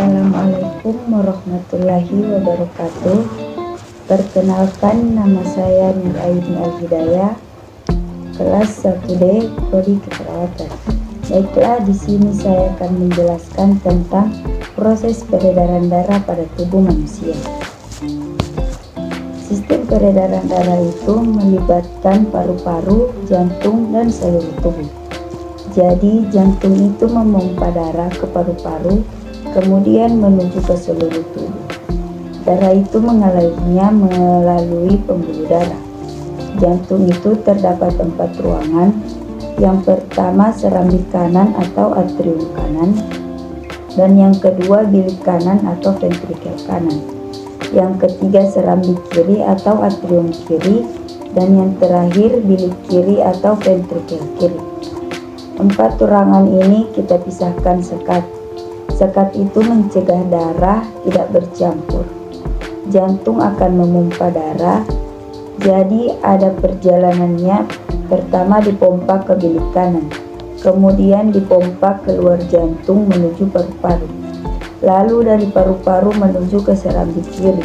Assalamualaikum warahmatullahi wabarakatuh. Perkenalkan, nama saya Nur Aini Al-Hidayah, kelas 1D Prodi Keperawatan. Baiklah, di sini saya akan menjelaskan tentang proses peredaran darah pada tubuh manusia. Sistem peredaran darah itu melibatkan paru-paru, jantung, dan seluruh tubuh. Jadi, jantung itu memompa darah ke paru-paru, kemudian menuju ke seluruh tubuh. Darah itu mengalirnya melalui pembuluh darah. Jantung itu terdapat 4 ruangan. Yang pertama serambi kanan atau atrium kanan, dan yang kedua bilik kanan atau ventrikel kanan. Yang ketiga serambi kiri atau atrium kiri, dan yang terakhir bilik kiri atau ventrikel kiri. 4 ruangan ini kita pisahkan sekat. Sekat itu mencegah darah tidak bercampur. Jantung akan memompa darah, jadi ada perjalanannya. Pertama dipompa ke bilik kanan, kemudian dipompa keluar jantung menuju paru-paru. Lalu dari paru-paru menuju ke serambi kiri.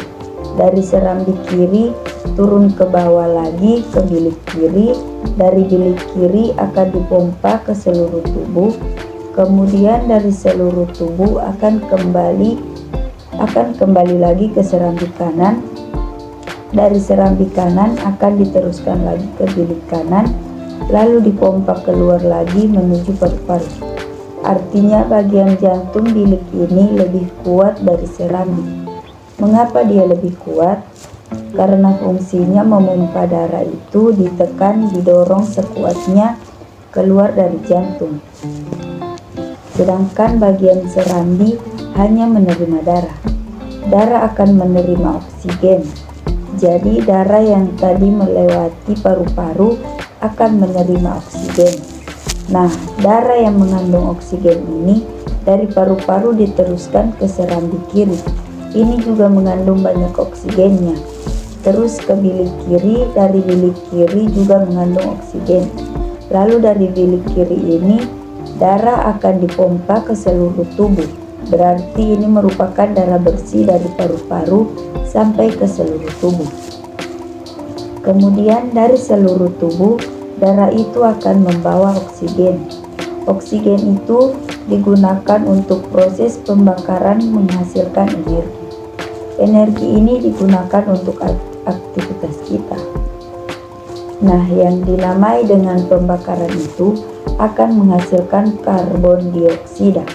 Dari serambi kiri turun ke bawah lagi ke bilik kiri. Dari bilik kiri akan dipompa ke seluruh tubuh. Kemudian dari seluruh tubuh akan kembali lagi ke serambi kanan. Dari serambi kanan akan diteruskan lagi ke bilik kanan, lalu dipompa keluar lagi menuju paru-paru. Artinya bagian jantung bilik ini lebih kuat dari serambi. Mengapa dia lebih kuat? Karena fungsinya memompa darah itu ditekan, didorong sekuatnya keluar dari jantung. Sedangkan bagian serambi hanya menerima darah. Darah akan menerima oksigen. Jadi darah yang tadi melewati paru-paru akan menerima oksigen. Nah, darah yang mengandung oksigen ini dari paru-paru diteruskan ke serambi kiri. Ini juga mengandung banyak oksigennya. Terus ke bilik kiri, dari bilik kiri juga mengandung oksigen. Lalu dari bilik kiri ini darah akan dipompa ke seluruh tubuh. Berarti ini merupakan darah bersih dari paru-paru sampai ke seluruh tubuh. Kemudian dari seluruh tubuh, darah itu akan membawa oksigen. Oksigen itu digunakan untuk proses pembakaran menghasilkan energi. Energi ini digunakan untuk aktivitas kita. Nah, yang dinamai dengan pembakaran itu akan menghasilkan karbon dioksida.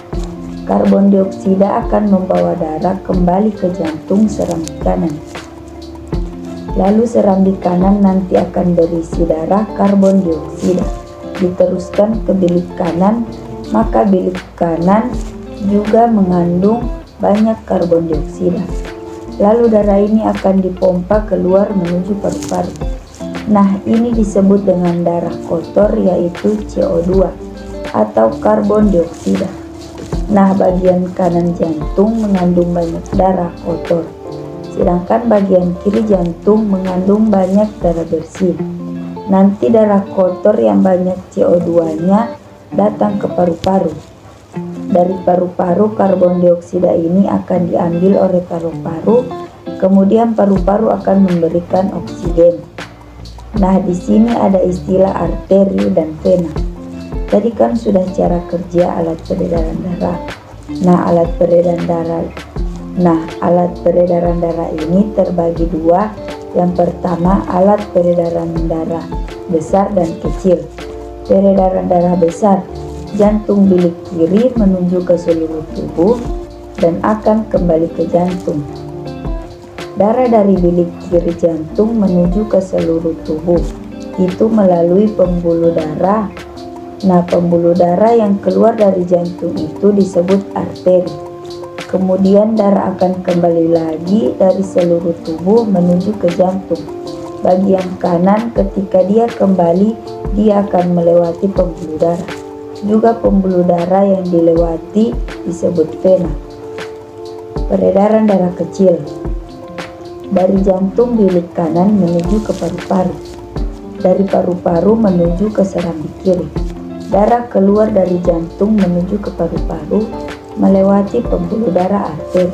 Karbon dioksida akan membawa darah kembali ke jantung serambi kanan. Lalu serambi kanan nanti akan berisi darah karbon dioksida. Diteruskan ke bilik kanan, maka bilik kanan juga mengandung banyak karbon dioksida. Lalu darah ini akan dipompa keluar menuju paru-paru. Nah, ini disebut dengan darah kotor, yaitu CO2 atau karbon dioksida. Nah, bagian kanan jantung mengandung banyak darah kotor, sedangkan bagian kiri jantung mengandung banyak darah bersih. Nanti darah kotor yang banyak CO2-nya datang ke paru-paru. Dari paru-paru karbon dioksida ini akan diambil oleh paru-paru, kemudian paru-paru akan memberikan oksigen. Nah, di sini ada istilah arteri dan vena. Tadi kan sudah cara kerja alat peredaran darah. Alat peredaran darah ini terbagi dua. Yang pertama, alat peredaran darah besar dan kecil. Peredaran darah besar, jantung bilik kiri menuju ke seluruh tubuh dan akan kembali ke jantung. Darah dari bilik kiri jantung menuju ke seluruh tubuh, itu melalui pembuluh darah. Nah, pembuluh darah yang keluar dari jantung itu disebut arteri. Kemudian darah akan kembali lagi dari seluruh tubuh menuju ke jantung. Bagian kanan ketika dia kembali, dia akan melewati pembuluh darah. Juga pembuluh darah yang dilewati disebut vena. Peredaran darah kecil. Dari jantung bilik kanan menuju ke paru-paru. Dari paru-paru menuju ke serambi kiri. Darah keluar dari jantung menuju ke paru-paru, melewati pembuluh darah arteri,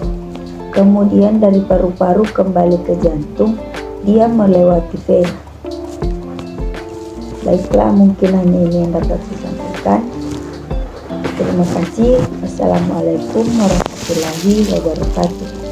kemudian dari paru-paru kembali ke jantung, dia melewati vena. Baiklah, mungkin hanya ini yang dapat saya sampaikan. Terima kasih. Wassalamualaikum warahmatullahi wabarakatuh.